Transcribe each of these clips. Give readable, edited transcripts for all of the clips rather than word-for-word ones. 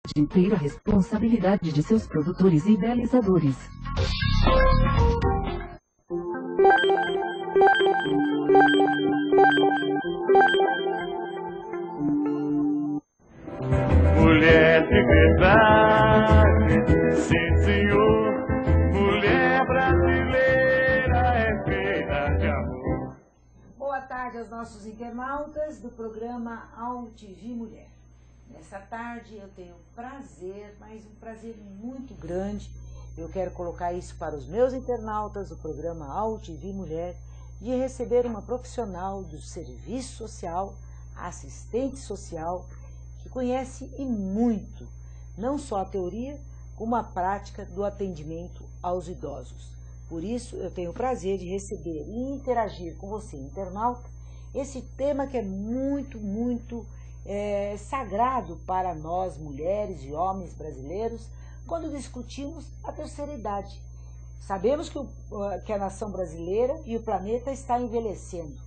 de ter a responsabilidade de seus produtores e idealizadores. Mulher de verdade, sim senhor, mulher brasileira é feita de amor. Boa tarde aos nossos internautas do programa AuTV Mulher. Nessa tarde eu tenho prazer, mas um prazer muito grande, eu quero colocar isso para os meus internautas do programa AuTV Mulher, de receber uma profissional do serviço social, assistente social, que conhece e muito, não só a teoria, como a prática do atendimento aos idosos. Por isso, eu tenho o prazer de receber e interagir com você, internauta, esse tema que é muito sagrado para nós, mulheres e homens brasileiros, quando discutimos a terceira idade. Sabemos que a nação brasileira e o planeta está envelhecendo.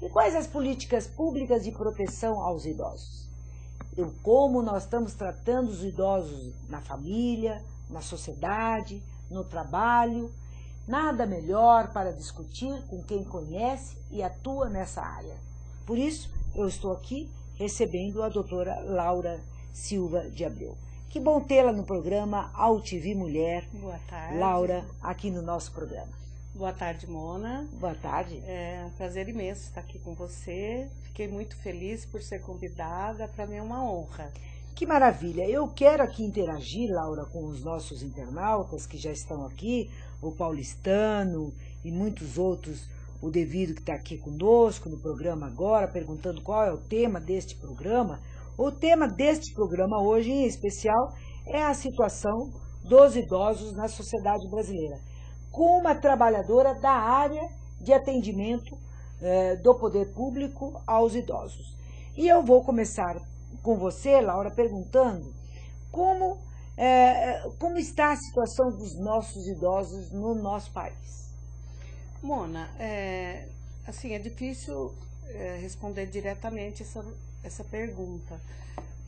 E quais as políticas públicas de proteção aos idosos? Como nós estamos tratando os idosos na família, na sociedade, no trabalho. Nada melhor para discutir com quem conhece e atua nessa área. Por isso, eu estou aqui recebendo a doutora Laura Silva de Abreu. Que bom tê-la no programa AuTV Mulher. Boa tarde. Laura, aqui no nosso programa. Boa tarde, Mona. Boa tarde. É um prazer imenso estar aqui com você. Fiquei muito feliz por ser convidada. Para mim é uma honra. Que maravilha. Eu quero aqui interagir, Laura, com os nossos internautas que já estão aqui, o Paulistano e muitos outros, o Devido que está aqui conosco no programa agora, perguntando qual é o tema deste programa. O tema deste programa hoje, em especial, é a situação dos idosos na sociedade brasileira, com uma trabalhadora da área de atendimento do poder público aos idosos. E eu vou começar com você, Laura, perguntando como está a situação dos nossos idosos no nosso país. Mona, é difícil responder diretamente essa pergunta,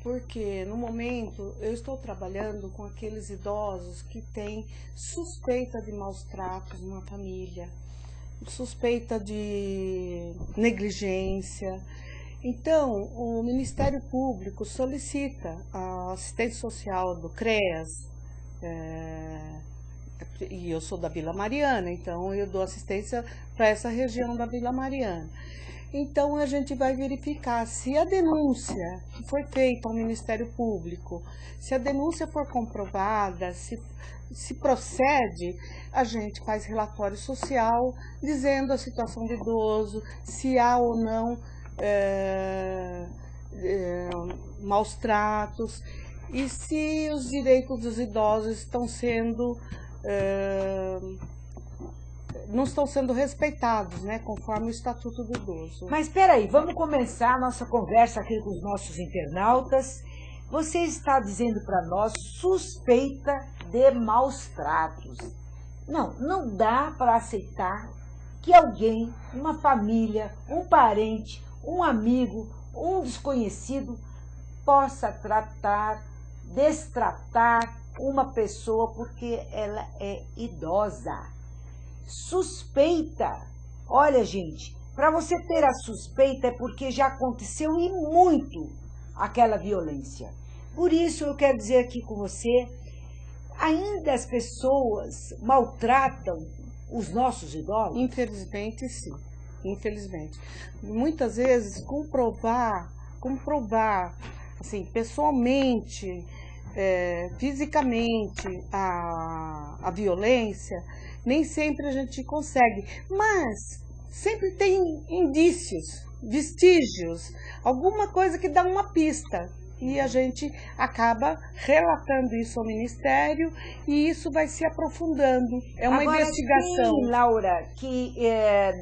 porque no momento eu estou trabalhando com aqueles idosos que têm suspeita de maus tratos na família, suspeita de negligência. Então, o Ministério Público solicita a assistente social do CREAS, e eu sou da Vila Mariana, então eu dou assistência para essa região da Vila Mariana. Então, a gente vai verificar se a denúncia que foi feita ao Ministério Público, se a denúncia for comprovada, se procede, a gente faz relatório social dizendo a situação do idoso, se há ou não maus tratos e se os direitos dos idosos não estão sendo respeitados, né, conforme o Estatuto do Idoso. Mas espera aí, vamos começar a nossa conversa aqui com os nossos internautas. Você está dizendo para nós suspeita de maus tratos. Não dá para aceitar que alguém, uma família, um parente, um amigo, um desconhecido possa destratar uma pessoa porque ela é idosa. Suspeita. Olha, gente, para você ter a suspeita é porque já aconteceu e muito aquela violência. Por isso eu quero dizer aqui com você, ainda as pessoas maltratam os nossos idosos? Infelizmente, sim. Infelizmente. Muitas vezes, comprovar assim, pessoalmente, fisicamente, a violência, nem sempre a gente consegue, mas sempre tem indícios, vestígios, alguma coisa que dá uma pista. E a gente acaba relatando isso ao Ministério e isso vai se aprofundando. É uma investigação. Quem, Laura, que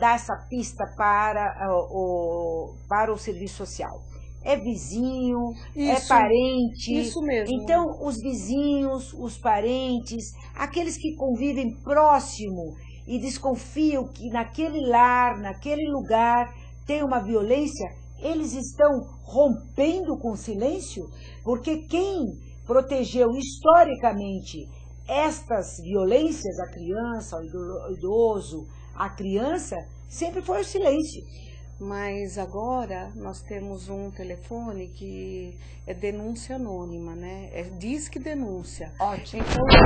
dá essa pista para o serviço social? É vizinho, isso, é parente? Isso mesmo. Então, os vizinhos, os parentes, aqueles que convivem próximo e desconfiam que naquele lar, naquele lugar, tem uma violência, eles estão rompendo com o silêncio? Porque quem protegeu historicamente estas violências à criança, ao idoso, à criança, sempre foi o silêncio. Mas agora nós temos um telefone que é denúncia anônima, né? É Disque Denúncia. Ótimo. Então, é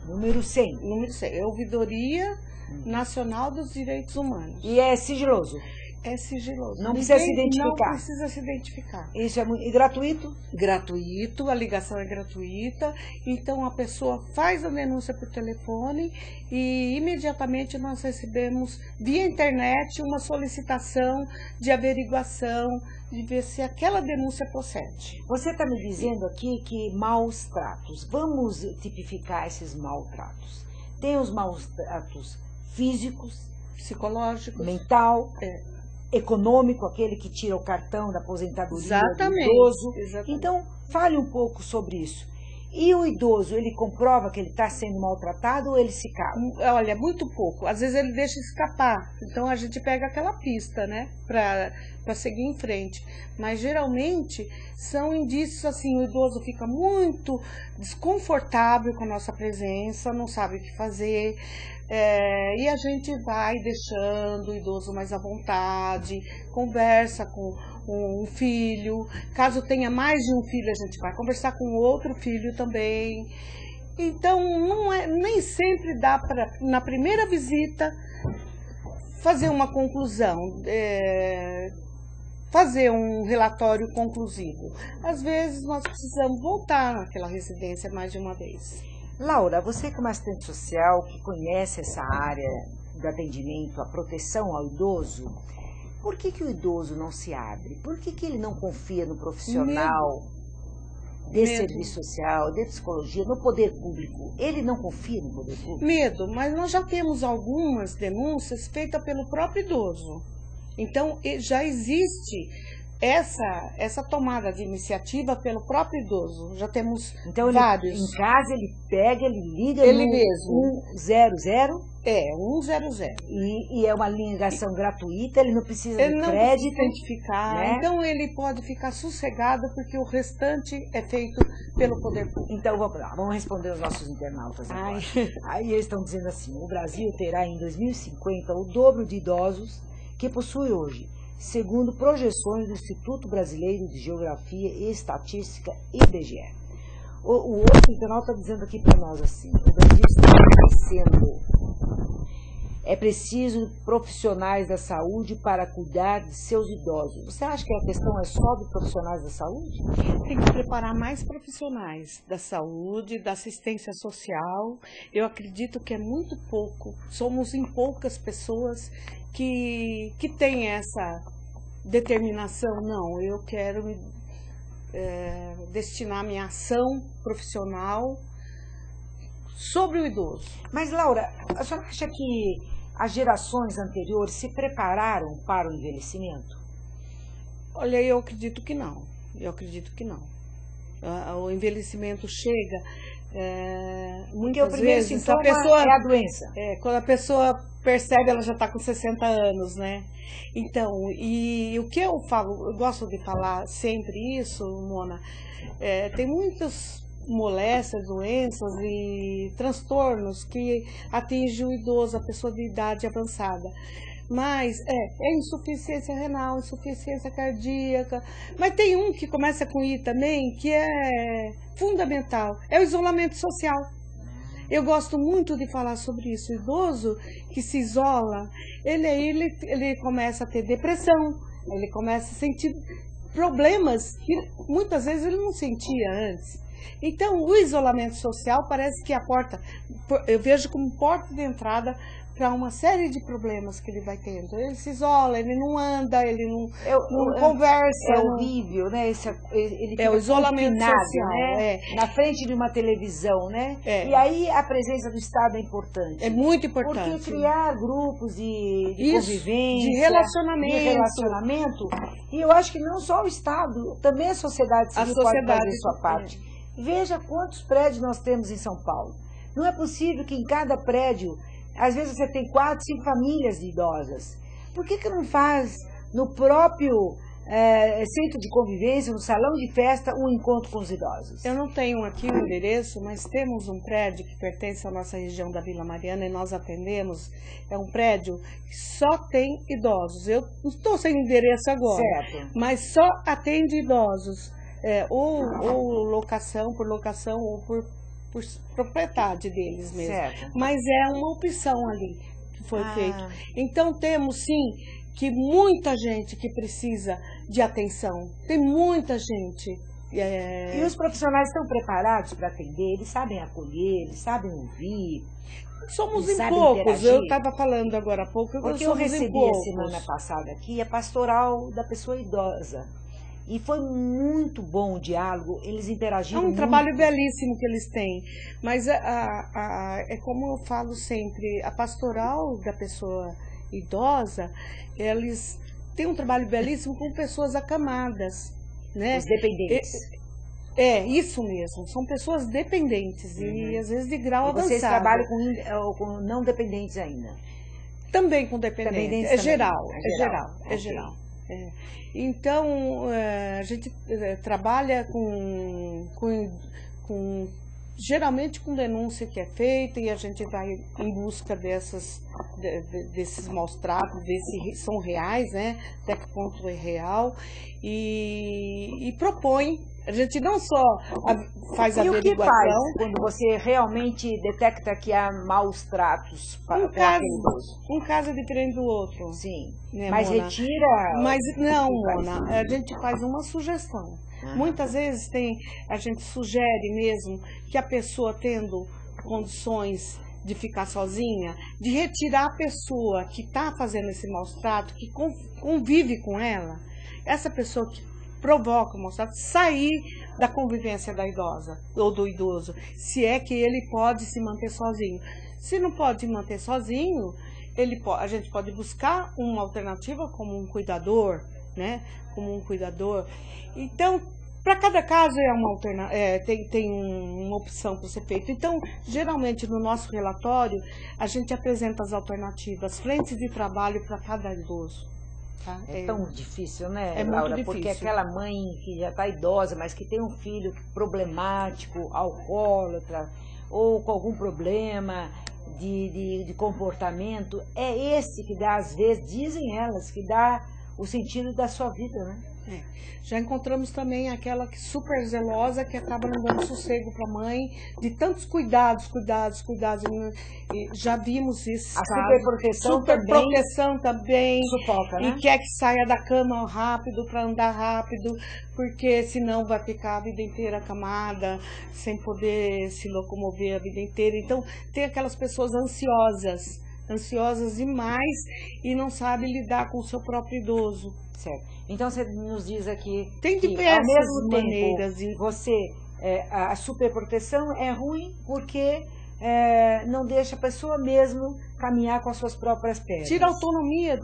Número 100. número 100, é Ouvidoria Nacional dos Direitos Humanos. E é sigiloso. É sigiloso. Não precisa se Ninguém identificar. Não precisa se identificar. Isso é muito... E gratuito? Gratuito, a ligação é gratuita, então a pessoa faz a denúncia por telefone e imediatamente nós recebemos via internet uma solicitação de averiguação, de ver se aquela denúncia procede. Você está me dizendo aqui que maus tratos. Vamos tipificar esses maus tratos. Tem os maus tratos físicos, Psicológicos. mental, É. econômico, aquele que tira o cartão da aposentadoria Exatamente, do idoso. exatamente. Então, fale um pouco sobre isso. E o idoso, ele comprova que ele está sendo maltratado ou ele se cala? Olha, muito pouco. Às vezes ele deixa escapar. Então a gente pega aquela pista, né? Para seguir em frente. Mas geralmente são indícios assim, o idoso fica muito desconfortável com a nossa presença, não sabe o que fazer. E a gente vai deixando o idoso mais à vontade, conversa com um filho. Caso tenha mais de um filho, a gente vai conversar com outro filho também. Então, nem sempre dá para, na primeira visita, fazer uma conclusão, fazer um relatório conclusivo. Às vezes, nós precisamos voltar naquela residência mais de uma vez. Laura, você como assistente social, que conhece essa área do atendimento, a proteção ao idoso, por que o idoso não se abre? Por que ele não confia no profissional de serviço social, de psicologia, no poder público? Ele não confia no poder público? Medo, mas nós já temos algumas denúncias feitas pelo próprio idoso. Então, já existe essa tomada de iniciativa pelo próprio idoso. Já temos vários. Em casa ele pega, ele liga ele no mesmo. 100. 100. E é uma ligação gratuita, ele não precisa de crédito. Ele não precisa identificar, né? Então ele pode ficar sossegado porque o restante é feito pelo poder público. Então vamos responder os nossos internautas agora. Aí eles estão dizendo assim, o Brasil terá em 2050 o dobro de idosos que possui hoje, segundo projeções do Instituto Brasileiro de Geografia e Estatística, IBGE. O outro internauta está dizendo aqui para nós assim, o Brasil está crescendo. É preciso profissionais da saúde para cuidar de seus idosos. Você acha que a questão é só de profissionais da saúde? Tem que preparar mais profissionais da saúde, da assistência social. Eu acredito que é muito pouco. Somos em poucas pessoas que têm essa determinação. Não, eu quero destinar minha ação profissional sobre o idoso. Mas, Laura, a senhora acha que as gerações anteriores se prepararam para o envelhecimento? Olha, eu acredito que não. O envelhecimento chega muitas vezes. A pessoa é a doença. Quando a pessoa percebe, ela já está com 60 anos, né? Então, e o que eu falo, eu gosto de falar sempre isso, Mona, tem muitas moléstias, doenças e transtornos que atingem o idoso, a pessoa de idade avançada. Mas é insuficiência renal, insuficiência cardíaca. Mas tem um que começa com I também, que é fundamental, é o isolamento social. Eu gosto muito de falar sobre isso. O idoso que se isola, ele começa a ter depressão, ele começa a sentir problemas que muitas vezes ele não sentia antes. Então, o isolamento social parece que é a porta, eu vejo como porta de entrada para uma série de problemas que ele vai tendo. Ele se isola, ele não anda, ele não conversa. É horrível, né? Ele fica o isolamento social, né? Na frente de uma televisão, né? E aí a presença do Estado é importante. É muito importante. Porque criar grupos de convivência, de relacionamento. E eu acho que não só o Estado, também a sociedade civil pode fazer sua parte. Veja quantos prédios nós temos em São Paulo. Não é possível que em cada prédio, às vezes você tem 4, 5 famílias idosas. Por que não faz no próprio centro de convivência, um salão de festa, um encontro com os idosos? Eu não tenho aqui o endereço, mas temos um prédio que pertence à nossa região da Vila Mariana e nós atendemos. É um prédio que só tem idosos. Eu não estou sem endereço agora, Certo. mas só atende idosos. Ou locação ou por propriedade deles mesmo. Certo. Mas é uma opção ali que foi feito. Então temos sim que muita gente que precisa de atenção. Tem muita gente. E os profissionais estão preparados para atender? Eles sabem acolher, eles sabem ouvir? Somos eles em sabem poucos. interagir? Eu estava falando agora há pouco. Porque eu somos em recebi a poucos. semana passada aqui a pastoral da pessoa idosa. E foi muito bom o diálogo, eles É interagiram um muito. trabalho belíssimo que eles têm, mas é como eu falo sempre, a pastoral da pessoa idosa, eles têm um trabalho belíssimo com pessoas acamadas, né? Os dependentes. Isso mesmo, são pessoas dependentes e às vezes de grau E avançado. vocês trabalham com não dependentes ainda? Também com dependentes, Dependentes é também. geral, É é geral, geral, ok. é geral. Então, a gente trabalha geralmente com denúncia que é feita e a gente vai em busca desses maus tratos, são reais, né? Até que ponto é real, e propõe. A gente não só faz a E o que averiguação. faz quando você realmente detecta que há maus tratos com aquele idoso? Um caso é diferente do outro. Sim, Né, mas Mona? retira... Mas não, o que faz? Mona, a gente faz uma sugestão. Muitas vezes a gente sugere mesmo que a pessoa tendo condições de ficar sozinha, de retirar a pessoa que está fazendo esse maus trato, que convive com ela, essa pessoa que provoca o maus trato, sair da convivência da idosa ou do idoso, se é que ele pode se manter sozinho. Se não pode se manter sozinho, a gente pode buscar uma alternativa como um cuidador, né? Como um cuidador. Então, para cada caso tem uma opção para ser feita. Então, geralmente no nosso relatório, a gente apresenta as alternativas, frentes de trabalho para cada idoso. Tá? É tão difícil, né, é Laura? muito Porque difícil. aquela mãe que já está idosa, mas que tem um filho problemático, alcoólatra, ou com algum problema de comportamento, é esse que dá, às vezes, dizem elas, que dá o sentido da sua vida, né? Já encontramos também aquela que super zelosa, que acaba não dando sossego para a mãe, de tantos cuidados. E já vimos isso. A superproteção também sufoca, né? E quer que saia da cama rápido para andar rápido, porque senão vai ficar a vida inteira acamada, sem poder se locomover a vida inteira. Então, tem aquelas pessoas ansiosas demais e não sabem lidar com o seu próprio idoso. Certo. Então você nos diz aqui Tem que, diversas ao mesmo maneiras tempo, a superproteção é ruim porque não deixa a pessoa mesmo caminhar com as suas próprias pernas. Tira a autonomia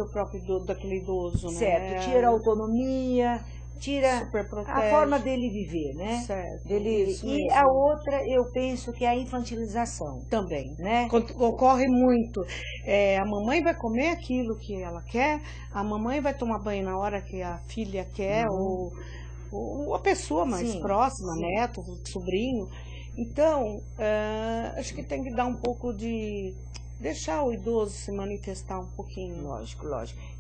daquele idoso, certo, né? tira a autonomia, tira a forma dele viver, né? Certo, E a outra, eu penso que é a infantilização. Também, né? Ocorre muito. A mamãe vai comer aquilo que ela quer, a mamãe vai tomar banho na hora que a filha quer, ou a pessoa mais próxima, neto, sobrinho. Então, acho que tem que dar um pouco de... deixar o idoso se manifestar um pouquinho. Lógico.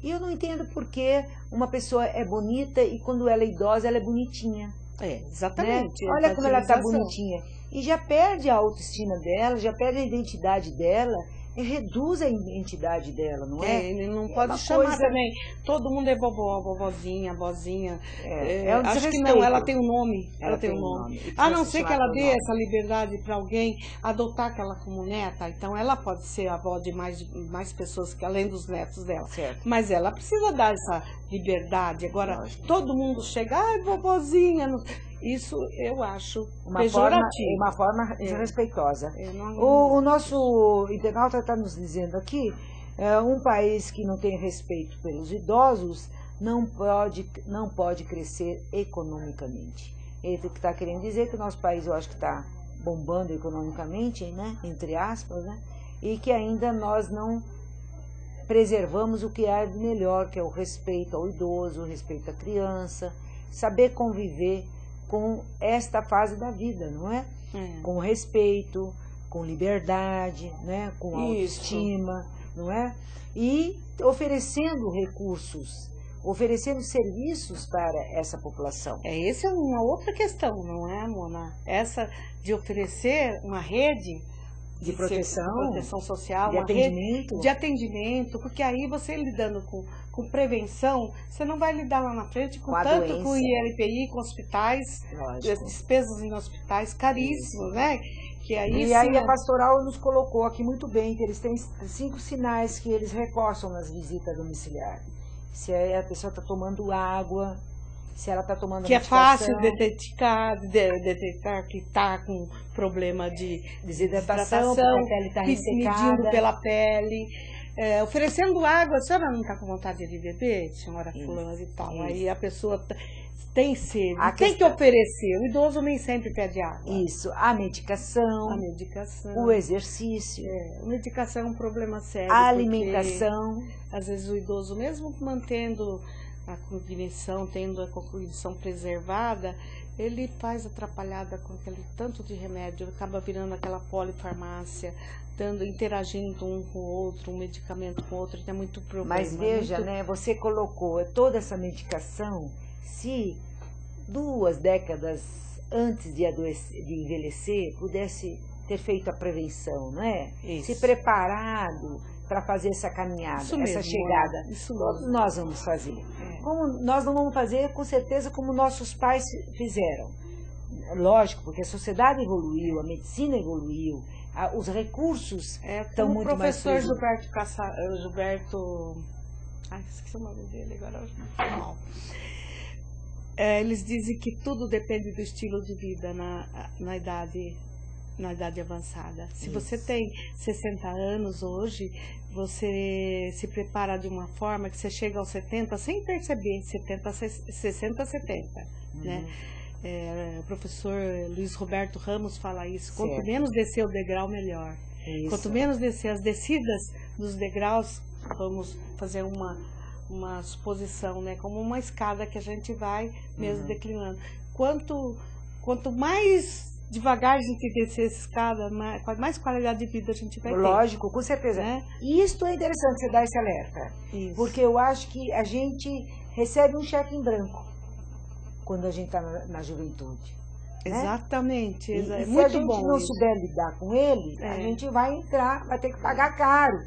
E eu não entendo por que uma pessoa é bonita e quando ela é idosa, ela é bonitinha. Exatamente. Né? Olha como ela está bonitinha. E já perde a autoestima dela, já perde a identidade dela, e reduz a identidade dela, não é? Ele não pode chamar também. Todo mundo é vovó, vovozinha, vozinha. Um acho que não, ela tem um nome. Ela tem um nome. A não ser que ela dê essa liberdade para alguém adotar aquela como neta, então ela pode ser a avó de mais pessoas que além dos netos dela. Certo. Mas ela precisa dar essa liberdade. Agora, todo mundo chega, ai, vovozinha. Isso eu acho pejorativo. Uma forma desrespeitosa. O nosso internauta está nos dizendo aqui, um país que não tem respeito pelos idosos não pode crescer economicamente. Ele está querendo dizer que o nosso país, eu acho que está bombando economicamente, né? Entre aspas, né? E que ainda nós não preservamos o que há de melhor, que é o respeito ao idoso, o respeito à criança, saber conviver com esta fase da vida, não é? Com respeito, com liberdade, né? Com autoestima, não é? E oferecendo recursos, oferecendo serviços para essa população. Essa é uma outra questão, não é, Mona? Essa de oferecer uma rede de proteção social, de atendimento. Rede de atendimento, porque aí você lidando com prevenção, você não vai lidar lá na frente com tanto com ILPI, com hospitais, despesas em hospitais caríssimos, né? Que aí, aí a pastoral nos colocou aqui muito bem, que eles têm 5 sinais que eles reforçam nas visitas domiciliares. Se a pessoa está tomando água, se ela está tomando que é fácil detectar que está com problema de desidratação, porque a pele está ressecada. Medindo pela pele, oferecendo água. A senhora não está com vontade de beber, senhora fulana e tal. Aí a pessoa tem sede, tem que oferecer. O idoso nem sempre pede água. Isso, a medicação, o exercício. A medicação é um problema sério. A alimentação. Às vezes o idoso, mesmo mantendo a cognição, tendo a cognição preservada, ele faz atrapalhada com aquele tanto de remédio, acaba virando aquela polifarmácia, interagindo um com o outro, um medicamento com o outro, tem muito problema. Mas veja, né, você colocou toda essa medicação, se 2 décadas antes de envelhecer, pudesse ter feito a prevenção, não é? Isso. Se preparado para fazer essa caminhada, essa chegada. Todos nós vamos fazer. Como nós não vamos fazer, com certeza, como nossos pais fizeram. Lógico, porque a sociedade evoluiu, a medicina evoluiu, os recursos estão muito mais presentes. O professor Gilberto... esqueci o nome dele agora. Eles dizem que tudo depende do estilo de vida na idade avançada. Se você tem 60 anos hoje, você se prepara de uma forma que você chega aos 70 sem perceber, 60, 70, né? O professor Luiz Roberto Ramos fala isso. Quanto menos descer o degrau, melhor. Isso. Quanto menos descer as descidas dos degraus, vamos fazer uma suposição, né? Como uma escada que a gente vai mesmo declinando. Quanto mais devagar a gente descer essa escada, mais qualidade de vida a gente vai ter. Lógico, com certeza. E isso é interessante você dar esse alerta. Isso. Porque eu acho que a gente recebe um cheque em branco quando a gente está na juventude. Exatamente. E muito se a gente bom não isso. souber lidar com ele, a gente vai ter que pagar caro.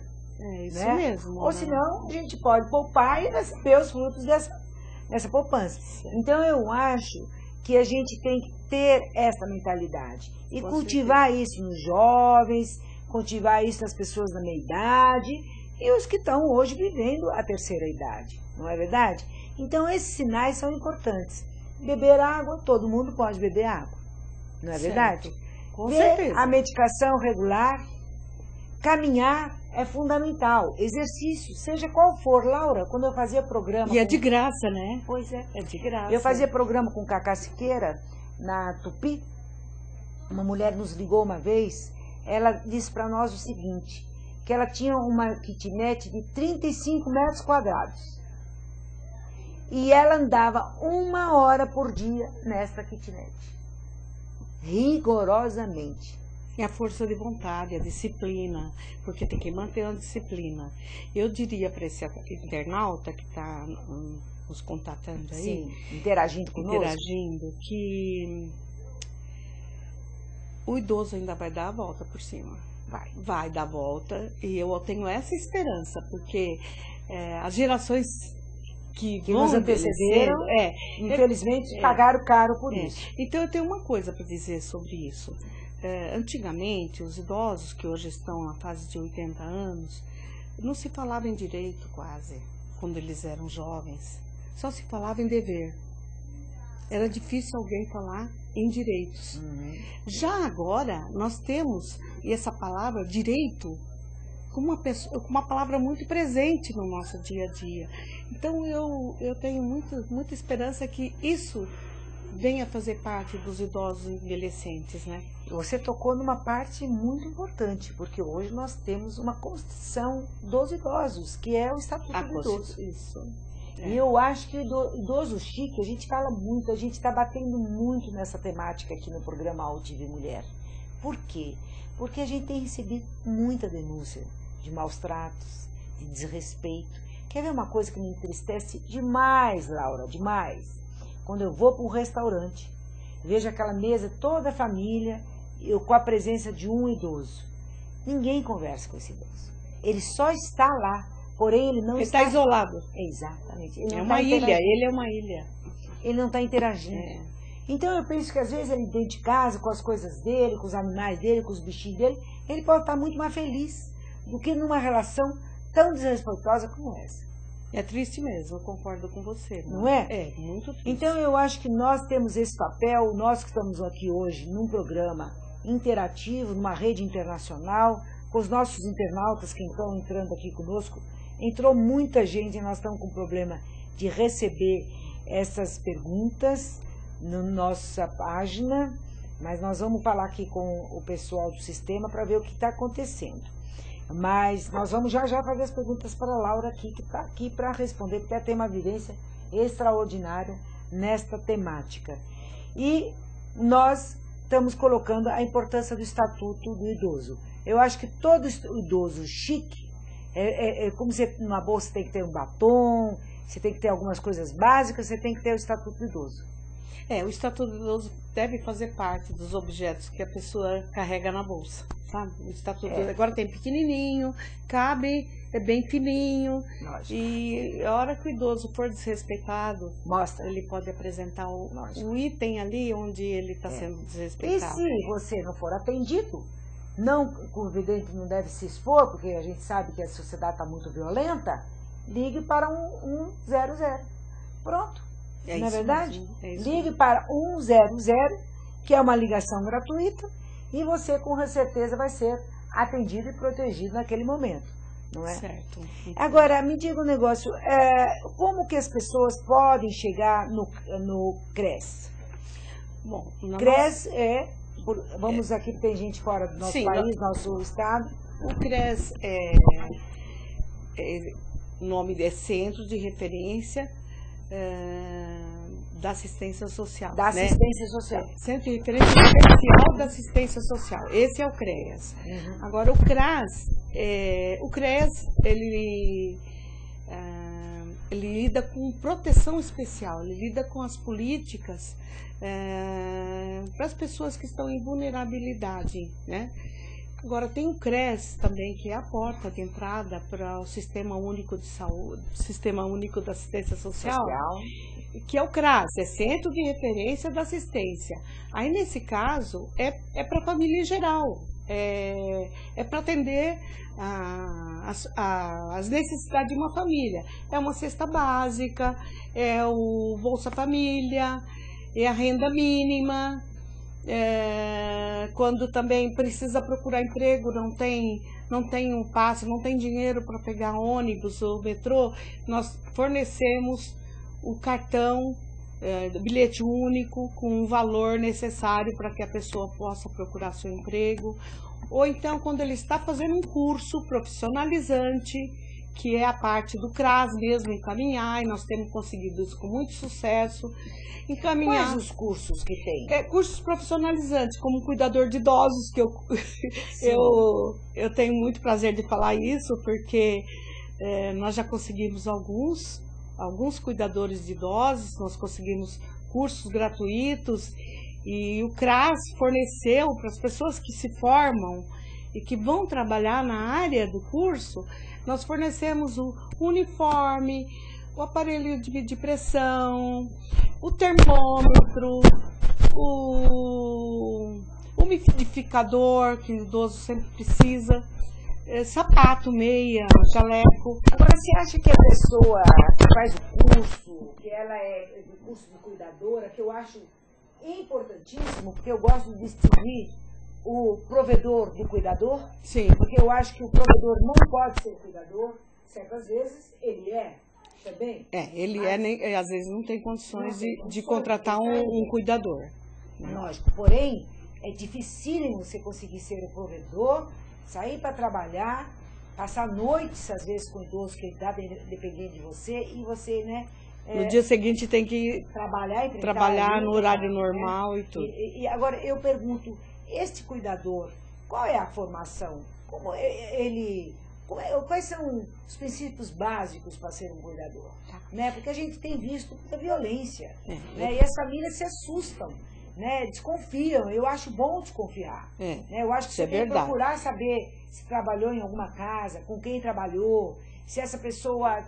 Isso né? mesmo. Ou senão a gente pode poupar e receber os frutos dessa poupança. Então eu acho que a gente tem que ter essa mentalidade e cultivar isso nos jovens, cultivar isso nas pessoas da meia idade e os que estão hoje vivendo a terceira idade, não é verdade? Então esses sinais são importantes. Beber água, todo mundo pode beber água, não é verdade? Com certeza. A medicação regular, caminhar é fundamental, exercício, seja qual for. Laura, quando eu fazia programa... E é de graça, né? Pois é. É de graça. Eu fazia programa com Cacá Siqueira, na Tupi. Uma mulher nos ligou uma vez, ela disse para nós o seguinte, que ela tinha uma kitnet de 35 metros quadrados. E ela andava 1 hora por dia nessa kitnet. Rigorosamente. É a força de vontade, a disciplina, porque tem que manter a disciplina. Eu diria para esse internauta que está nos contatando aí, sim, interagindo conosco, que o idoso ainda vai dar a volta por cima. Vai dar a volta, e eu tenho essa esperança, porque as gerações que nos antecederam, infelizmente, pagaram caro por isso. Então eu tenho uma coisa para dizer sobre isso. Antigamente, os idosos que hoje estão na fase de 80 anos, não se falava em direito quase, quando eles eram jovens. Só se falava em dever. Era difícil alguém falar em direitos. Já agora, nós temos essa palavra, direito, como uma palavra muito presente no nosso dia a dia. Então, eu tenho muita esperança que isso venha fazer parte dos idosos envelhecentes, né? Você tocou numa parte muito importante, porque hoje nós temos uma Constituição dos idosos, que é o Estatuto do Idoso. Isso. E eu acho que o idoso chique, a gente fala muito, a gente está batendo muito nessa temática aqui no programa Altive Mulher. Por quê? Porque a gente tem recebido muita denúncia de maus tratos, de desrespeito. Quer ver uma coisa que me entristece demais, Laura, demais? Quando eu vou para um restaurante, vejo aquela mesa, toda a família, eu com a presença de um idoso. Ninguém conversa com esse idoso. Ele só está lá, porém ele não está isolado. Exatamente. É uma ilha, ele é uma ilha. Ele não está interagindo. É. Então eu penso que às vezes ele dentro de casa, com as coisas dele, com os animais dele, com os bichinhos dele, ele pode estar muito mais feliz do que numa relação tão desrespeitosa como essa. É triste mesmo, eu concordo com você. Não é? É, muito triste. Então eu acho que nós temos esse papel, nós que estamos aqui hoje num programa interativo, numa rede internacional, com os nossos internautas que estão entrando aqui conosco. Entrou muita gente e nós estamos com problema de receber essas perguntas na nossa página, mas nós vamos falar aqui com o pessoal do sistema para ver o que está acontecendo. Mas nós vamos já fazer as perguntas para a Laura aqui, que está aqui para responder, porque ela tem uma vivência extraordinária nesta temática. E nós estamos colocando a importância do Estatuto do Idoso. Eu acho que todo idoso chique, como você, numa bolsa tem que ter um batom, você tem que ter algumas coisas básicas, você tem que ter o Estatuto do Idoso. O Estatuto do Idoso deve fazer parte dos objetos que a pessoa carrega na bolsa, sabe? O Estatuto agora tem pequenininho, cabe, é bem fininho. Lógico. E a hora que o idoso for desrespeitado, mostra, ele pode apresentar o item ali onde ele está sendo desrespeitado. E se você não for atendido, não, o vidente não deve se expor, porque a gente sabe que a sociedade está muito violenta, ligue para 100. Pronto. Não é verdade? Ligue para 100, que é uma ligação gratuita, e você com certeza vai ser atendido e protegido naquele momento, não é? Certo. Agora, me diga um negócio, como que as pessoas podem chegar no CRES? Bom, CRES vamos aqui, tem gente fora do nosso país, nosso estado. O CRES o nome é Centro de Referência da Assistência Social. Da Assistência Social. Centro de Referência Especial da Assistência Social. Esse é o CREAS. Uhum. Agora, o CRAS, o CREAS, ele lida com proteção especial, ele lida com as políticas para as pessoas que estão em vulnerabilidade, né? Agora, tem o CRES também, que é a porta de entrada para o Sistema Único de Saúde, Sistema Único da Assistência Social, que é o CRAS, é Centro de Referência da Assistência. Aí, nesse caso, é para a família em geral, é para atender as necessidades de uma família. É uma cesta básica, é o Bolsa Família, é a renda mínima. Quando também precisa procurar emprego, não tem um passe, não tem dinheiro para pegar ônibus ou metrô, nós fornecemos o cartão, bilhete único com o valor necessário para que a pessoa possa procurar seu emprego. Ou então, quando ele está fazendo um curso profissionalizante, que é a parte do CRAS mesmo, encaminhar, e nós temos conseguido isso com muito sucesso. Encaminhar. Quais os cursos que tem? Cursos profissionalizantes, como cuidador de idosos, que eu tenho muito prazer de falar isso, porque nós já conseguimos alguns cuidadores de idosos, nós conseguimos cursos gratuitos, e o CRAS forneceu para as pessoas que se formam e que vão trabalhar na área do curso, nós fornecemos o uniforme, o aparelho de medir pressão, o termômetro, o umidificador, que o idoso sempre precisa, sapato, meia, jaleco. Agora, você acha que a pessoa que faz o curso, que ela é do curso de cuidadora, que eu acho importantíssimo, porque eu gosto de distinguir o provedor do cuidador? Sim. Porque eu acho que o provedor não pode ser cuidador, certas vezes ele é. Também? Ele às vezes não tem condições de contratar um cuidador. Lógico, porém, é dificílimo você conseguir ser o provedor, sair para trabalhar, passar noites, às vezes, com o idoso que ele está dependendo de você, e você, né? No dia seguinte tem que trabalhar no horário normal, né? E tudo. E agora eu pergunto, este cuidador, qual é a formação? Quais são os princípios básicos para ser um cuidador? Né? Porque a gente tem visto muita violência, né? E as famílias se assustam, né? Desconfiam. Eu acho bom desconfiar. Né? Eu acho que você tem que procurar saber se trabalhou em alguma casa, com quem trabalhou, se essa pessoa,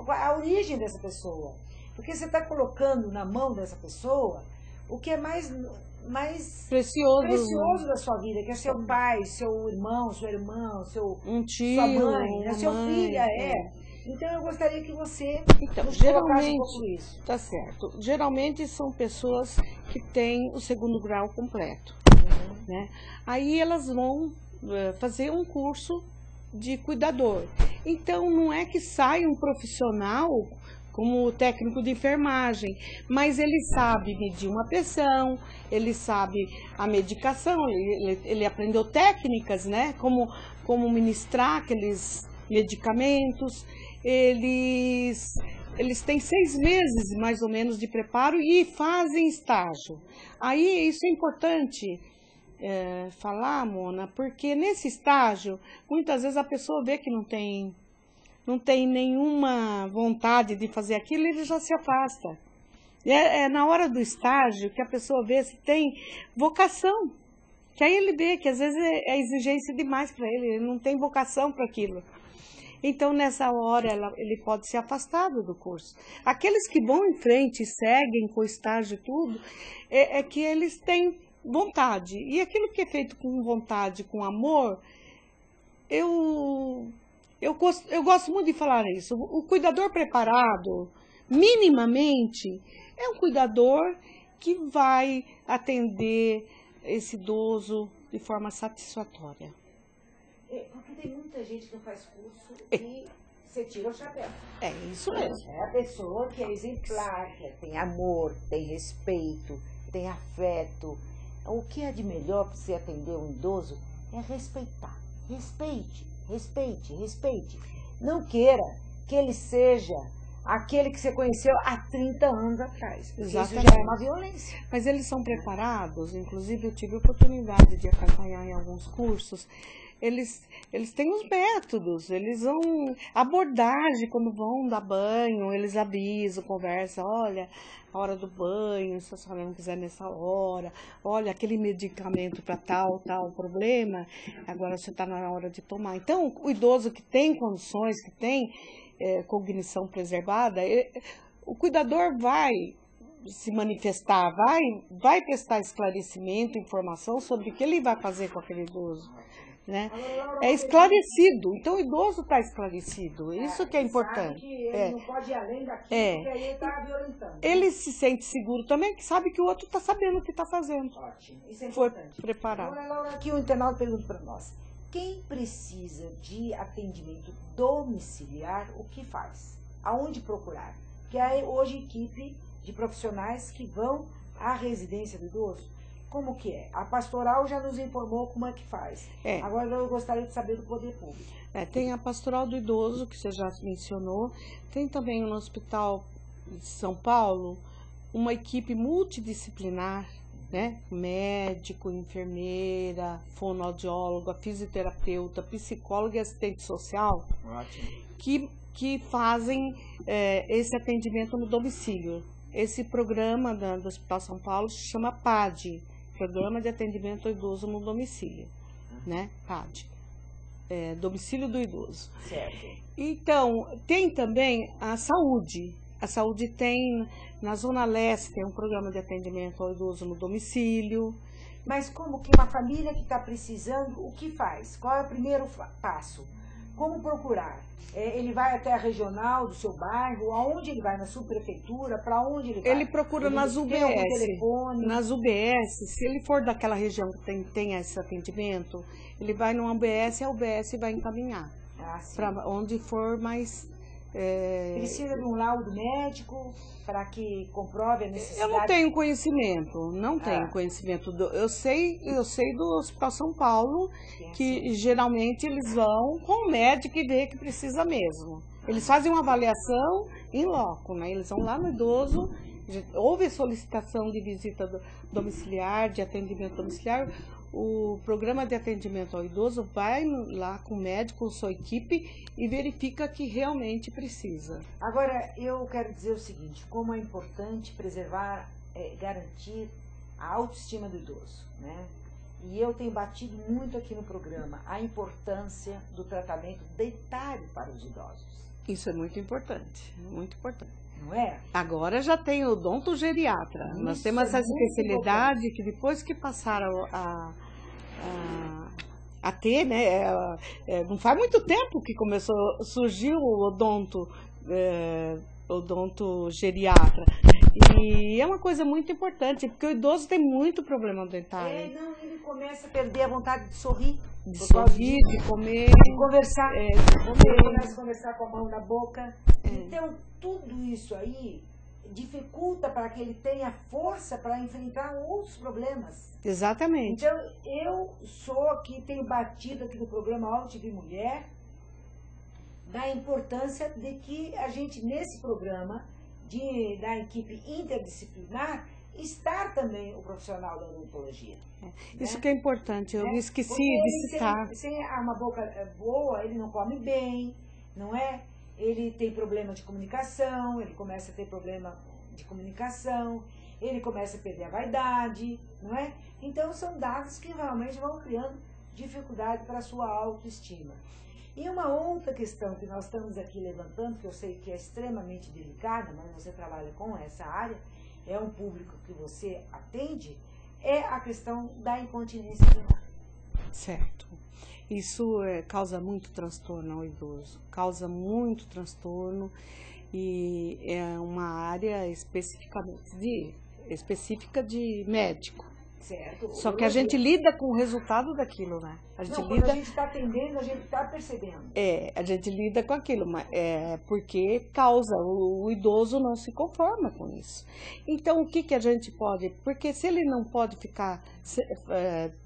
a origem dessa pessoa. Porque você está colocando na mão dessa pessoa o que é mais precioso da sua vida, que é seu pai, seu irmão, sua irmã, um tio, sua mãe, né? Seu filho, Então eu gostaria que você geralmente, um pouco isso. Tá certo. Geralmente são pessoas que têm o segundo grau completo, né? Aí elas vão fazer um curso de cuidador. Então não é que sai um profissional como técnico de enfermagem, mas ele sabe medir uma pressão, ele sabe a medicação, ele aprendeu técnicas, né? Como ministrar aqueles medicamentos. Eles têm 6 meses, mais ou menos, de preparo e fazem estágio. Aí isso é importante falar, Mona, porque nesse estágio, muitas vezes a pessoa vê que não tem nenhuma vontade de fazer aquilo, ele já se afasta. É na hora do estágio que a pessoa vê se tem vocação. Que aí ele vê que às vezes é exigência demais para ele não tem vocação para aquilo. Então, nessa hora, ele pode ser afastado do curso. Aqueles que vão em frente e seguem com o estágio e tudo, é que eles têm vontade. E aquilo que é feito com vontade, com amor, eu gosto muito de falar isso. O cuidador preparado, minimamente, é um cuidador que vai atender esse idoso de forma satisfatória. Porque tem muita gente que não faz curso e você tira o chapéu. É isso mesmo. É a pessoa que é exemplar, que tem amor, tem respeito, tem afeto. O que é de melhor para você atender um idoso é respeitar. Respeite. Não queira que ele seja aquele que você conheceu há 30 anos atrás. Exatamente. Isso já é uma violência. Mas eles são preparados, inclusive eu tive a oportunidade de acompanhar em alguns cursos. Eles têm os métodos, eles vão abordagem quando vão dar banho, eles avisam, conversam, olha, a hora do banho, se a senhora não quiser nessa hora, olha, aquele medicamento para tal problema, agora você está na hora de tomar. Então, o idoso que tem condições, que tem cognição preservada, o cuidador vai se manifestar, vai prestar esclarecimento, informação sobre o que ele vai fazer com aquele idoso. Né? É esclarecido, então o idoso está esclarecido, isso que é importante. Que ele não pode ir além daquilo, porque aí ele está violentando. Ele se sente seguro também, que sabe que o outro está sabendo o que está fazendo. Ótimo, isso é Foi importante. preparado. Agora, Laura, aqui o internauta pergunta para nós, quem precisa de atendimento domiciliar, o que faz? Aonde procurar? Porque há hoje equipe de profissionais que vão à residência do idoso. Como que é? A pastoral já nos informou como é que faz. Agora eu gostaria de saber do poder público. Tem a pastoral do idoso, que você já mencionou. Tem também no Hospital de São Paulo uma equipe multidisciplinar, né? Médico, enfermeira, fonoaudióloga, fisioterapeuta, psicóloga e assistente social. Ótimo. Que fazem esse atendimento no domicílio. Esse programa do Hospital São Paulo se chama PAD, Programa de Atendimento ao Idoso no Domicílio, né? PAD, Domicílio do Idoso. Certo. Então, tem também a saúde. A saúde tem, na Zona Leste, tem um programa de atendimento ao idoso no domicílio. Mas como que uma família que está precisando, o que faz? Qual é o primeiro passo? Como procurar? Ele vai até a regional do seu bairro? Aonde ele vai? Na subprefeitura? Para onde ele vai? Ele procura nas UBS. Telefone? Nas UBS, se ele for daquela região que tem esse atendimento, ele vai numa UBS e a UBS vai encaminhar para onde for mais Precisa de um laudo médico para que comprove a necessidade? Eu não tenho conhecimento, não tenho conhecimento. Eu sei do Hospital São Paulo, que geralmente eles vão com o médico e vê que precisa mesmo. Eles fazem uma avaliação em loco, né? Eles vão lá no idoso, houve solicitação de visita domiciliar, de atendimento domiciliar, o programa de atendimento ao idoso vai lá com o médico, sua equipe, e verifica que realmente precisa. Agora, eu quero dizer o seguinte, como é importante preservar, garantir a autoestima do idoso, né? E eu tenho batido muito aqui no programa a importância do tratamento dentário para os idosos. Isso é muito importante, muito importante. Não é? Agora já tem o odontogeriatra. Nós temos essa especialidade que depois que passaram a ter, né? Não faz muito tempo que surgiu o odontogeriatra. E é uma coisa muito importante, porque o idoso tem muito problema dentário. Ele começa a perder a vontade de sorrir. De sorrir, de comer. De conversar. Ele começa a conversar com a mão na boca. Então, tudo isso aí dificulta para que ele tenha força para enfrentar outros problemas. Exatamente. Então, eu tenho batido aqui no programa Alto TV Mulher, da importância de que a gente, nesse programa, da equipe interdisciplinar, estar também o profissional da odontologia. Isso, né? que é importante, eu esqueci de citar. Sem uma boca boa, ele não come bem, não é? Ele tem problema de comunicação, ele começa a ter problema de comunicação, ele começa a perder a vaidade, não é? Então, são dados que realmente vão criando dificuldade para a sua autoestima. E uma outra questão que nós estamos aqui levantando, que eu sei que é extremamente delicada, mas você trabalha com essa área, é um público que você atende, é a questão da incontinência urinária. Certo. Isso causa muito transtorno ao idoso, causa muito transtorno e é uma área específica de médico. Certo. Só que a gente lida com o resultado daquilo, né? Quando a gente está atendendo, a gente está percebendo. A gente lida com aquilo, mas porque causa, o idoso não se conforma com isso. Então, o que a gente pode? Porque se ele não pode ficar,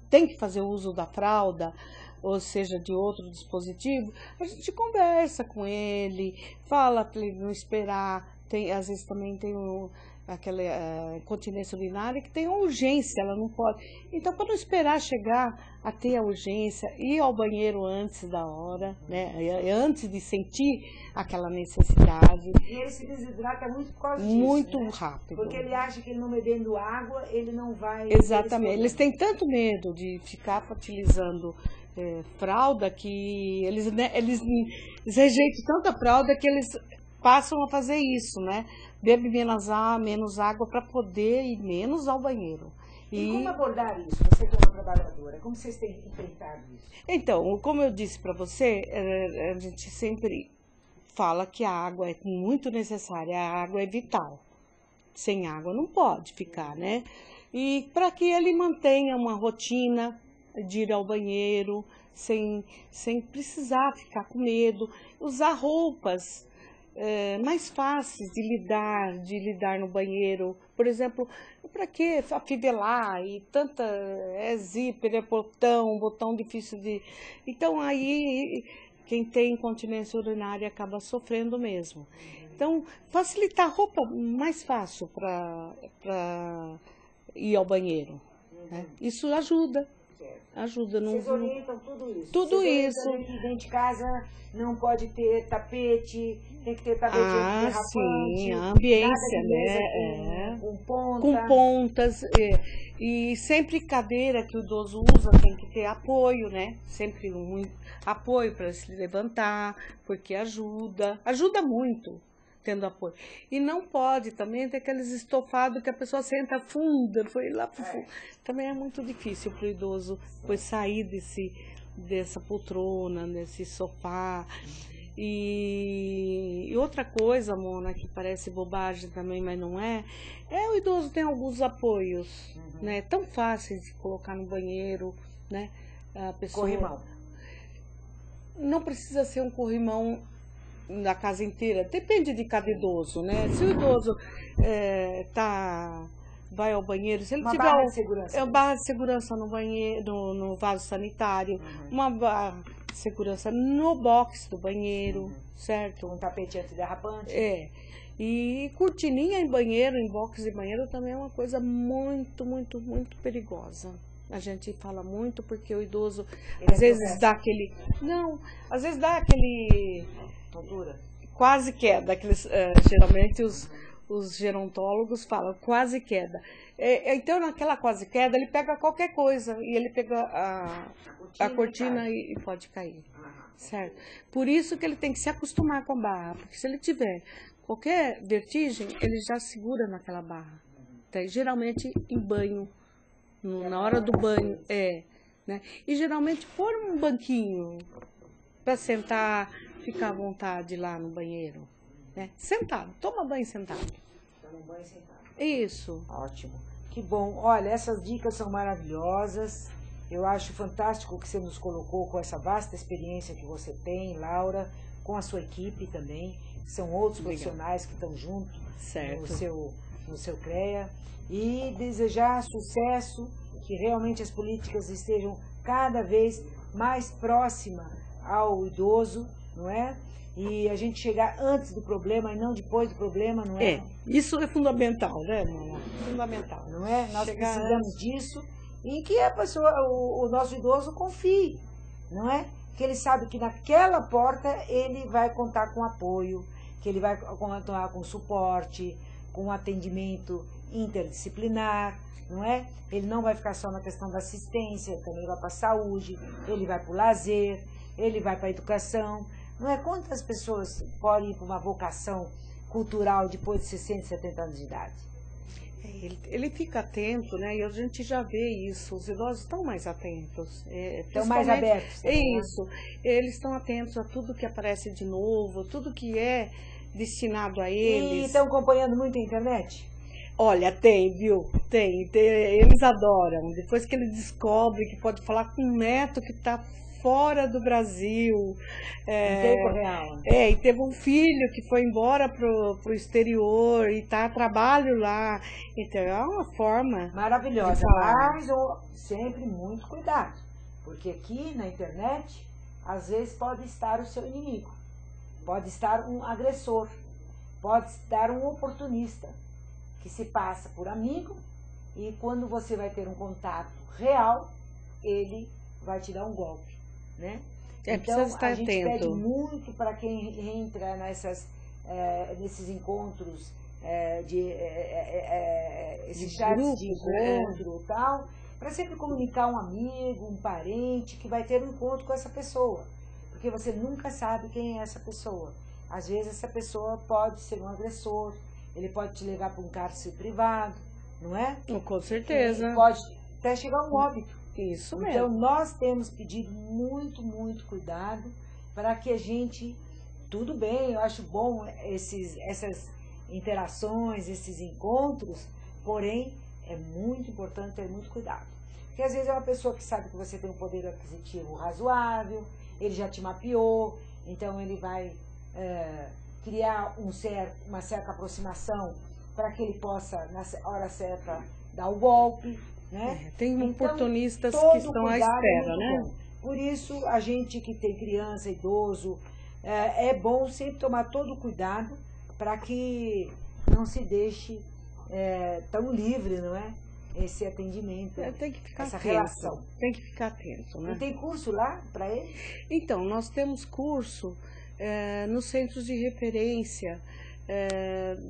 tem que fazer uso da fralda, ou seja, de outro dispositivo, a gente conversa com ele, fala para ele não esperar. Às vezes também tem aquela incontinência urinária que tem urgência, ela não pode. Então, para não esperar chegar a ter a urgência, ir ao banheiro antes da hora, né? Antes de sentir aquela necessidade. E ele se desidrata muito por causa disso, muito né? rápido. Porque ele acha que ele não bebendo água, ele não vai... Exatamente. Eles têm tanto medo de ficar utilizando fralda que eles rejeitam tanta fralda que eles passam a fazer isso, né? Bebe menos água para poder ir menos ao banheiro. E como abordar isso? Você que é uma trabalhadora, como vocês têm enfrentado isso? Então, como eu disse para você, a gente sempre fala que a água é muito necessária, a água é vital. Sem água não pode ficar, né? E para que ele mantenha uma rotina de ir ao banheiro, sem precisar ficar com medo, usar roupas mais fáceis de lidar no banheiro. Por exemplo, para que afivelar e tanta zíper, botão difícil de... Então aí quem tem incontinência urinária acaba sofrendo mesmo. Então, facilitar a roupa mais fácil para ir ao banheiro, né? Isso ajuda. Vocês orientam tudo isso? Tudo isso. Que dentro de casa não pode ter tapete, tem que ter tapete derrapante. Sim, a ambiência, né? Com pontas. E sempre cadeira que o idoso usa tem que ter apoio, né? Sempre um apoio para se levantar, porque ajuda muito tendo apoio. E não pode também ter aqueles estofados que a pessoa senta funda, foi lá pro fundo. Também é muito difícil para o idoso depois sair dessa poltrona, desse sofá. E outra coisa, Mona, que parece bobagem também, mas não é, o idoso tem alguns apoios, né? Tão fáceis de colocar no banheiro, né? A pessoa... Corrimão. Não precisa ser um corrimão da casa inteira, depende de cada idoso, né? Se o idoso vai ao banheiro, se ele tiver barra de segurança. Barra de segurança no banheiro, no vaso sanitário, uma barra de segurança no box do banheiro, certo? Um tapete antiderrapante. E cortininha em banheiro, em box de banheiro também é uma coisa muito, muito, muito perigosa. A gente fala muito porque o idoso às vezes dá aquele... Não, às vezes dá aquele... Tontura? Quase queda. Geralmente os gerontólogos falam quase queda. Então naquela quase queda ele pega qualquer coisa e ele pega a cortina e pode cair. Certo? Por isso que ele tem que se acostumar com a barra, porque se ele tiver qualquer vertigem, ele já segura naquela barra. Então, geralmente em banho, na hora do banho, né? E geralmente pôr um banquinho para sentar, ficar à vontade lá no banheiro, né? Sentado, toma banho sentado. Toma banho sentado. Isso. Ótimo. Que bom. Olha, essas dicas são maravilhosas. Eu acho fantástico o que você nos colocou com essa vasta experiência que você tem, Laura, com a sua equipe também. São outros profissionais que estão junto no seu CREA. E desejar sucesso, que realmente as políticas estejam cada vez mais próximas ao idoso, não é? E a gente chegar antes do problema e não depois do problema, não é? Isso é fundamental, né, Mama? Fundamental. Não é? Nós precisamos disso e que a pessoa, o nosso idoso confie, não é? Que ele sabe que naquela porta ele vai contar com apoio, que ele vai contar com suporte, com atendimento interdisciplinar, não é? Ele não vai ficar só na questão da assistência, também vai para a saúde, ele vai para o lazer, ele vai para a educação. Não é? Quantas pessoas podem ir para uma vocação cultural depois de 60, 70 anos de idade? Ele fica atento, né? E a gente já vê isso. Os idosos estão mais atentos. Estão mais abertos. Também, isso. Eles estão atentos a tudo que aparece de novo, tudo que é destinado a eles. E estão acompanhando muito a internet? Olha, tem, viu? Tem. Eles adoram. Depois que eles descobrem que pode falar com um neto que está fora do Brasil. Em tempo real. E teve um filho que foi embora pro exterior e está a trabalho lá. Então é uma forma maravilhosa, mas sempre muito cuidado, porque aqui na internet às vezes pode estar o seu inimigo, pode estar um agressor, pode estar um oportunista que se passa por amigo e quando você vai ter um contato real, ele vai te dar um golpe. Né? Então a gente pede muito para quem entra nesses encontros, esses chats de encontro e tal, para sempre comunicar um amigo, um parente que vai ter um encontro com essa pessoa, porque você nunca sabe quem é essa pessoa. Às vezes essa pessoa pode ser um agressor, ele pode te levar para um cárcere privado, não é? Com certeza. Ele pode até chegar a um óbito. Isso mesmo. Então, nós temos pedido muito, muito cuidado para que a gente... Tudo bem, eu acho bom essas interações, esses encontros, porém, é muito importante ter muito cuidado. Porque, às vezes, é uma pessoa que sabe que você tem um poder aquisitivo razoável, ele já te mapeou, então ele vai criar uma certa aproximação para que ele possa, na hora certa, dar o golpe. Né? Tem oportunistas então, que estão à espera, né? Bom. Por isso, a gente que tem criança, idoso, é bom sempre tomar todo o cuidado para que não se deixe tão livre, não é? Esse atendimento, tem que ficar essa atento, relação. Tem que ficar atento, né? E tem curso lá para ele? Então, nós temos curso nos centros de referência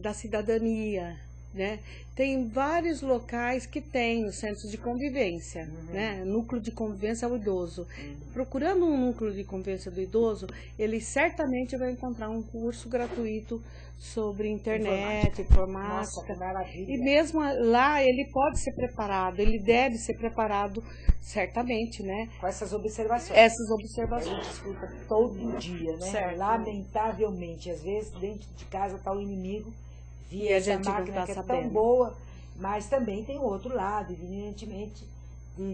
da cidadania, né? Tem vários locais que tem os centros de convivência, né? Núcleo de convivência ao idoso. Procurando um núcleo de convivência do idoso, ele certamente vai encontrar um curso gratuito sobre internet, informática. Nossa, que maravilha. E mesmo lá ele pode ser preparado, ele deve ser preparado certamente, né? Com essas observações. Essas observações. A gente escuta todo dia, né? Certo. Lamentavelmente, às vezes dentro de casa está o inimigo. E a gente essa não máquina está que é sabendo. tão boa, mas também tem o outro lado, evidentemente,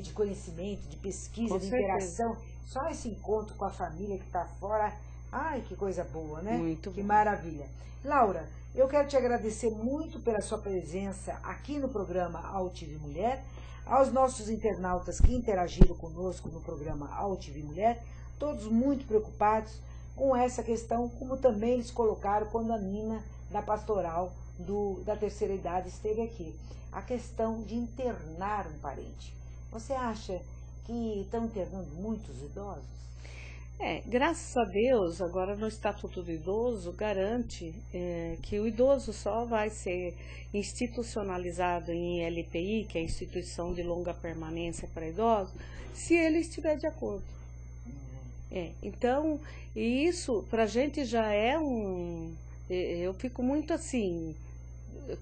de conhecimento, de pesquisa, Com de certeza. interação. Só esse encontro com a família que está fora Ai, que coisa boa, né? Muito que bom. maravilha. Laura, eu quero te agradecer muito pela sua presença aqui no programa Altive Mulher, aos nossos internautas que interagiram conosco no programa Altive Mulher, todos muito preocupados com essa questão, como também eles colocaram quando a Nina, da Pastoral da Terceira Idade, esteve aqui. A questão de internar um parente. Você acha que estão internando muitos idosos? Graças a Deus, agora no Estatuto do Idoso garante que o idoso só vai ser institucionalizado em LPI, que é a Instituição de Longa Permanência para Idosos, se ele estiver de acordo. Então, e isso para a gente já é eu fico muito assim,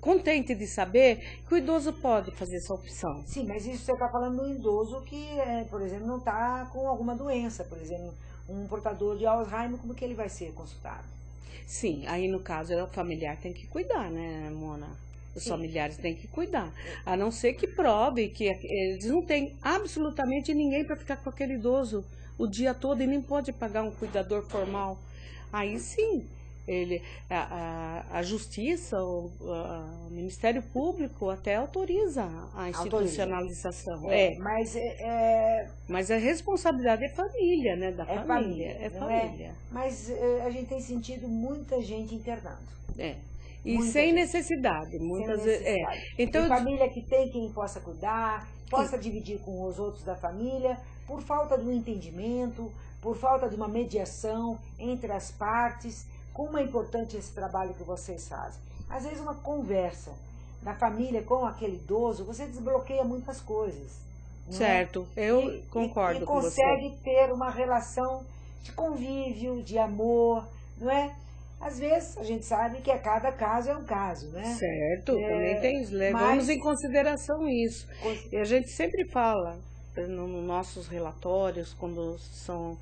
contente de saber que o idoso pode fazer essa opção. Sim, mas isso você está falando do idoso que, por exemplo, não está com alguma doença, por exemplo, um portador de Alzheimer, como que ele vai ser consultado? Sim, aí no caso o familiar tem que cuidar, né, Mona? Os familiares têm que cuidar, a não ser que prove que eles não têm absolutamente ninguém para ficar com aquele idoso o dia todo e nem pode pagar um cuidador formal. Aí sim, a Justiça, o Ministério Público até autoriza a institucionalização. Mas a responsabilidade é família, né? Da família. É família. Mas a gente tem sentido muita gente internando. E muita sem gente. Necessidade. Muitas vezes. Então, tem família que tem quem possa cuidar, possa dividir com os outros da família, por falta de um entendimento, por falta de uma mediação entre as partes. Como é importante esse trabalho que vocês fazem. Às vezes uma conversa da família com aquele idoso, você desbloqueia muitas coisas. Certo, eu concordo com você. E consegue ter uma relação de convívio, de amor, não é? Às vezes a gente sabe que cada caso é um caso, né? Certo, também levamos em consideração isso. E a gente sempre fala nos nossos relatórios, quando são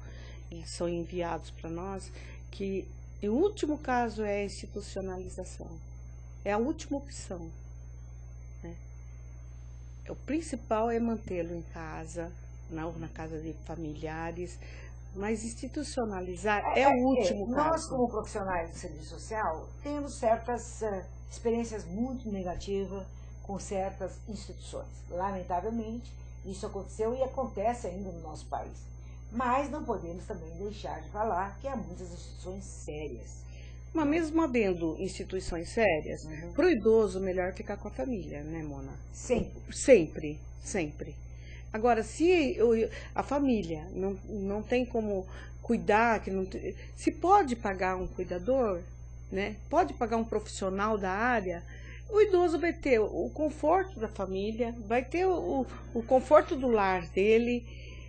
enviados para nós, que o último caso é a institucionalização. É a última opção. Né? O principal é mantê-lo em casa, na casa de familiares, mas institucionalizar é o último caso. Nós, como profissionais do serviço social, temos certas experiências muito negativas com certas instituições. Lamentavelmente, isso aconteceu e acontece ainda no nosso país. Mas não podemos também deixar de falar que há muitas instituições sérias. Mas mesmo havendo instituições sérias, para o idoso, melhor ficar com a família, né, Mona? Sempre. Sempre. Agora, se a família não tem como cuidar, se pode pagar um cuidador, né? Pode pagar um profissional da área, o idoso vai ter o conforto da família, vai ter o conforto do lar dele.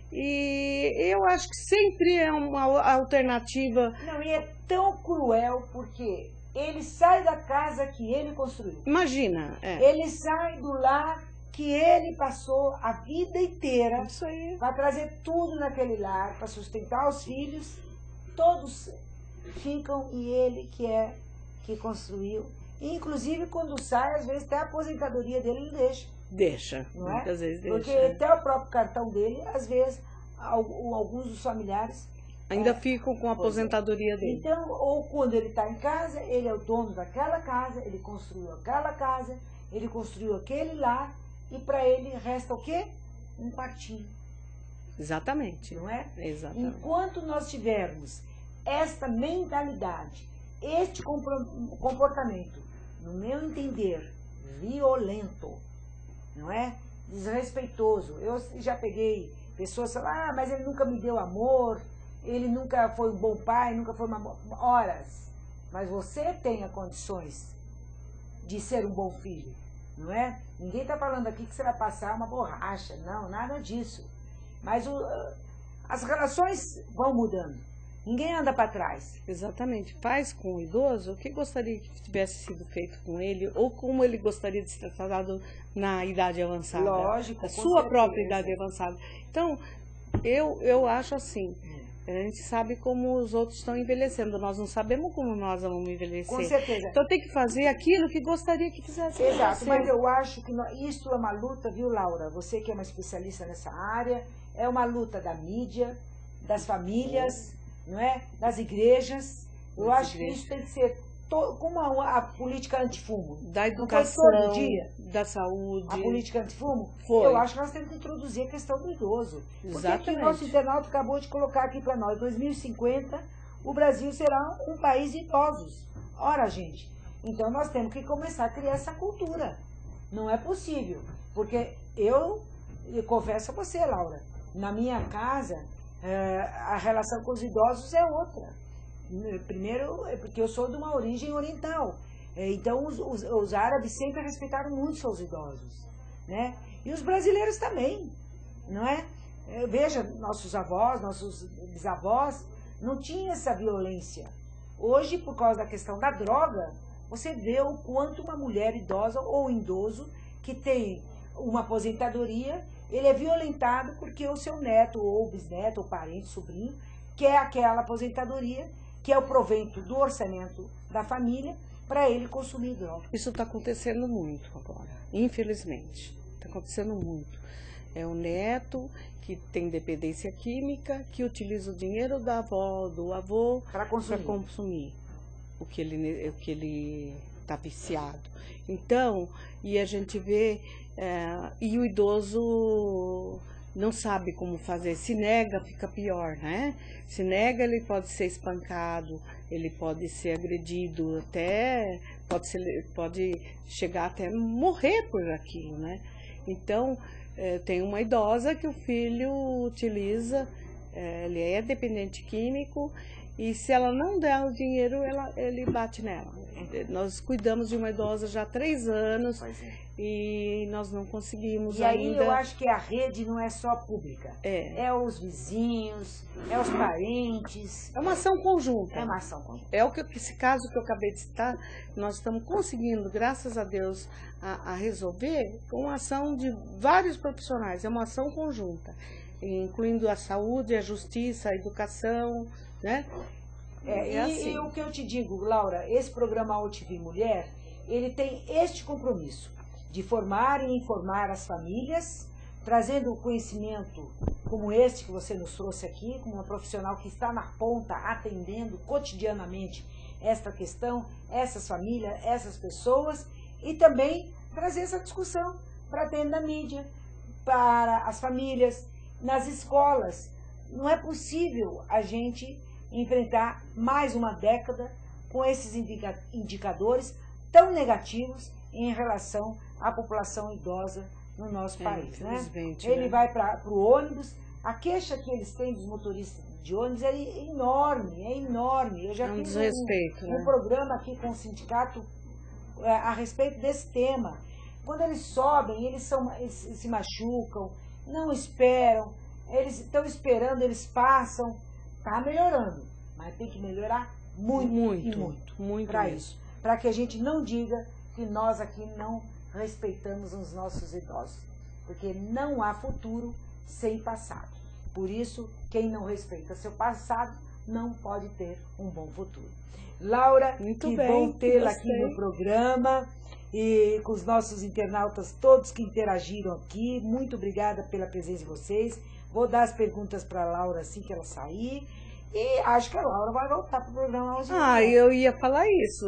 E eu acho que sempre é uma alternativa. Não, e é tão cruel porque ele sai da casa que ele construiu. Imagina. Ele sai do lar que ele passou a vida inteira. Isso aí. Vai trazer tudo naquele lar para sustentar os filhos. Todos ficam e ele que construiu. E, inclusive, quando sai, às vezes até a aposentadoria dele ele deixa. Deixa, não muitas vezes deixa. Porque até o próprio cartão dele, às vezes, alguns dos familiares ainda ficam com a aposentadoria dele. Então, ou quando ele está em casa, ele é o dono daquela casa, ele construiu aquela casa, ele construiu aquele lar, e para ele resta o quê? Um quartinho. Exatamente. Não é? Exatamente. Enquanto nós tivermos esta mentalidade, este comportamento, no meu entender, violento, não é? Desrespeitoso. Eu já peguei pessoas que falam, mas ele nunca me deu amor, ele nunca foi um bom pai, nunca foi uma... Horas, mas você tenha condições de ser um bom filho, não é? Ninguém está falando aqui que você vai passar uma borracha, não, nada disso. Mas as relações vão mudando. Ninguém anda para trás. Exatamente. Faz com o idoso o que gostaria que tivesse sido feito com ele, ou como ele gostaria de ser tratado na idade avançada. Lógico. Na sua própria idade avançada. Então, eu acho assim, a gente sabe como os outros estão envelhecendo, nós não sabemos como nós vamos envelhecer. Com certeza. Então tem que fazer aquilo que gostaria que fizesse. Exato, mas eu acho que isso é uma luta, viu, Laura? Você que é uma especialista nessa área, é uma luta da mídia, das famílias, não é? Das igrejas. Eu acho que isso tem que ser como a política antifumo. Da educação, todo dia, da saúde. a política antifumo, Foi. eu acho que nós temos que introduzir a questão do idoso. Porque aqui o nosso internauta acabou de colocar aqui para nós, 2050, o Brasil será um país de idosos. Ora, gente, então nós temos que começar a criar essa cultura. Não é possível, porque eu confesso a você, Laura, na minha casa, a relação com os idosos é outra. Primeiro, é porque eu sou de uma origem oriental. Então, os árabes sempre respeitaram muito seus idosos, né? E os brasileiros também, não é? Veja, nossos avós, nossos bisavós, não tinham essa violência. Hoje, por causa da questão da droga, você vê o quanto uma mulher idosa ou idoso que tem uma aposentadoria, ele é violentado porque o seu neto, ou bisneto, ou parente, sobrinho, quer aquela aposentadoria, que é o provento do orçamento da família, para ele consumir droga. Isso está acontecendo muito agora, infelizmente. Está acontecendo muito. É o neto que tem dependência química, que utiliza o dinheiro da avó, do avô, para consumir o que ele está viciado. Então, e a gente vê, e o idoso não sabe como fazer, se nega, fica pior, né? Se nega, ele pode ser espancado, ele pode ser agredido, até pode chegar até morrer por aquilo, né? Então, tem uma idosa que o filho utiliza, ele é dependente químico, e se ela não der o dinheiro, ele bate nela. Nós cuidamos de uma idosa já há 3 anos e nós não conseguimos ainda. E aí eu acho que a rede não é só pública. É os vizinhos, é os parentes. É uma ação conjunta. É uma ação conjunta. Esse caso que eu acabei de citar, nós estamos conseguindo, graças a Deus, a resolver com a ação de vários profissionais. É uma ação conjunta, incluindo a saúde, a justiça, a educação, né? E o que eu te digo, Laura, esse programa OTV Mulher, ele tem este compromisso de formar e informar as famílias, trazendo o conhecimento como este que você nos trouxe aqui, como uma profissional que está na ponta, atendendo cotidianamente esta questão, essas famílias, essas pessoas, e também trazer essa discussão para dentro da mídia, para as famílias, nas escolas. Não é possível a gente enfrentar mais uma década com esses indicadores tão negativos em relação à população idosa no nosso país, né? Ele vai para o ônibus, a queixa que eles têm dos motoristas de ônibus é enorme, é enorme. Eu já fiz um programa aqui com o sindicato a respeito desse tema. Quando eles sobem, eles se machucam, não esperam, eles estão esperando, eles passam. Está melhorando, mas tem que melhorar muito para isso. Para que a gente não diga que nós aqui não respeitamos os nossos idosos. Porque não há futuro sem passado. Por isso, quem não respeita seu passado não pode ter um bom futuro. Laura, que bom tê-la aqui no programa e com os nossos internautas todos que interagiram aqui. Muito obrigada pela presença de vocês. Vou dar as perguntas para a Laura assim que ela sair. E acho que a Laura vai voltar para o programa hoje. Eu ia falar isso.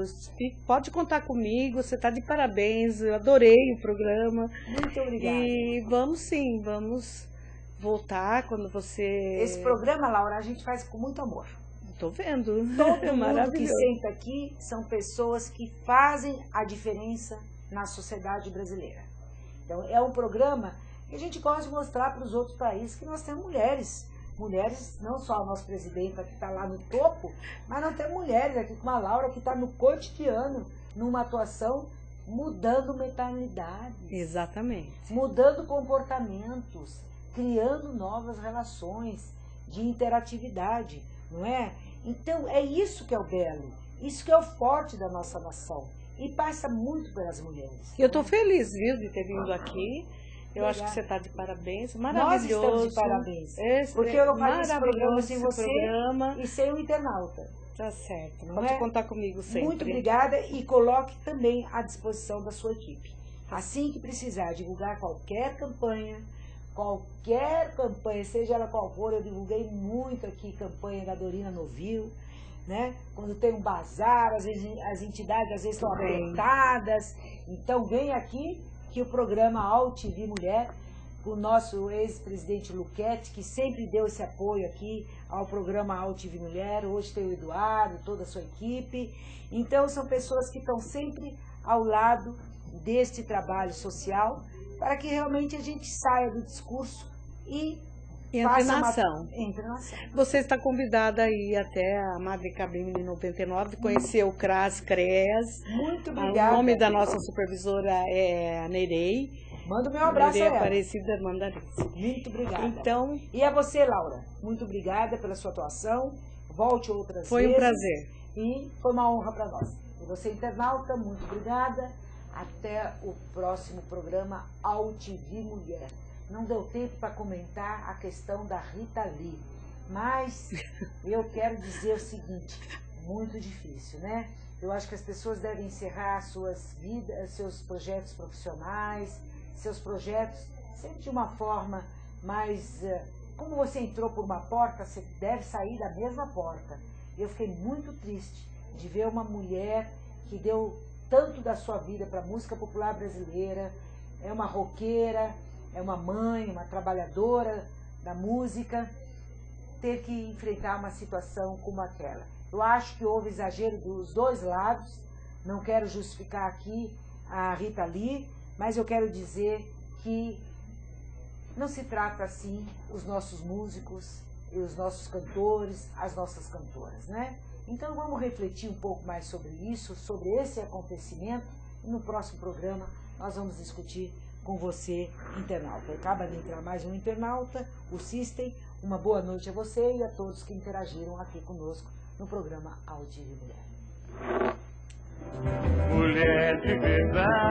Pode contar comigo, você está de parabéns. Eu adorei o programa. Muito obrigada. E vamos voltar quando você... Esse programa, Laura, a gente faz com muito amor. Estou vendo. Todo mundo que senta aqui são pessoas que fazem a diferença na sociedade brasileira. Então, é um programa que a gente gosta de mostrar para os outros países que nós temos mulheres. Mulheres, não só a nossa presidenta que está lá no topo, mas nós temos mulheres aqui, como a Laura, que está no cotidiano, numa atuação, mudando mentalidades. Exatamente. Mudando comportamentos, criando novas relações de interatividade, não é? Então, é isso que é o belo, isso que é o forte da nossa nação. E passa muito pelas mulheres. E eu estou feliz, viu, de ter vindo aqui. Eu acho que você está de parabéns, maravilhoso. Nós estamos de parabéns, porque eu não faço esse programa sem você e sem o internauta. Tá certo, pode contar comigo sempre. Muito obrigada e coloque também à disposição da sua equipe. Assim que precisar divulgar qualquer campanha, qualquer campanha, seja ela qual for. Eu divulguei muito aqui campanha da Dorina Novil, né? Quando tem um bazar, às vezes as entidades às vezes estão apertadas. Então vem aqui que o programa AltV Mulher, o nosso ex-presidente Luquete, que sempre deu esse apoio aqui ao programa AltV Mulher, hoje tem o Eduardo, toda a sua equipe. Então são pessoas que estão sempre ao lado deste trabalho social, para que realmente a gente saia do discurso e entre na ação. Entre na ação. Você está convidada aí até a Madre Cabine 99, conhecer o CRAS-CREAS. Muito obrigada. O nome da nossa supervisora é a Nerei. Manda o meu abraço a Nerei ela. Aparecida Mandarese. Muito obrigada. Então, e a você, Laura, muito obrigada pela sua atuação. Volte outras vezes. Foi um prazer. E foi uma honra para nós. E você, internauta, muito obrigada. Até o próximo programa AltV Mulher. Não deu tempo para comentar a questão da Rita Lee, mas eu quero dizer o seguinte, muito difícil, né? Eu acho que as pessoas devem encerrar suas vidas, seus projetos profissionais, seus projetos, sempre de uma forma mais... Como você entrou por uma porta, você deve sair da mesma porta. Eu fiquei muito triste de ver uma mulher que deu tanto da sua vida para a música popular brasileira, é uma roqueira, é uma mãe, uma trabalhadora da música, ter que enfrentar uma situação como aquela. Eu acho que houve exagero dos dois lados, não quero justificar aqui a Rita Lee, mas eu quero dizer que não se trata assim os nossos músicos e os nossos cantores, as nossas cantoras, né? Então vamos refletir um pouco mais sobre isso, sobre esse acontecimento, e no próximo programa nós vamos discutir com você, internauta. Acaba de entrar mais um internauta, o System. Uma boa noite a você e a todos que interagiram aqui conosco no programa AltV Mulher. Mulher de verdade.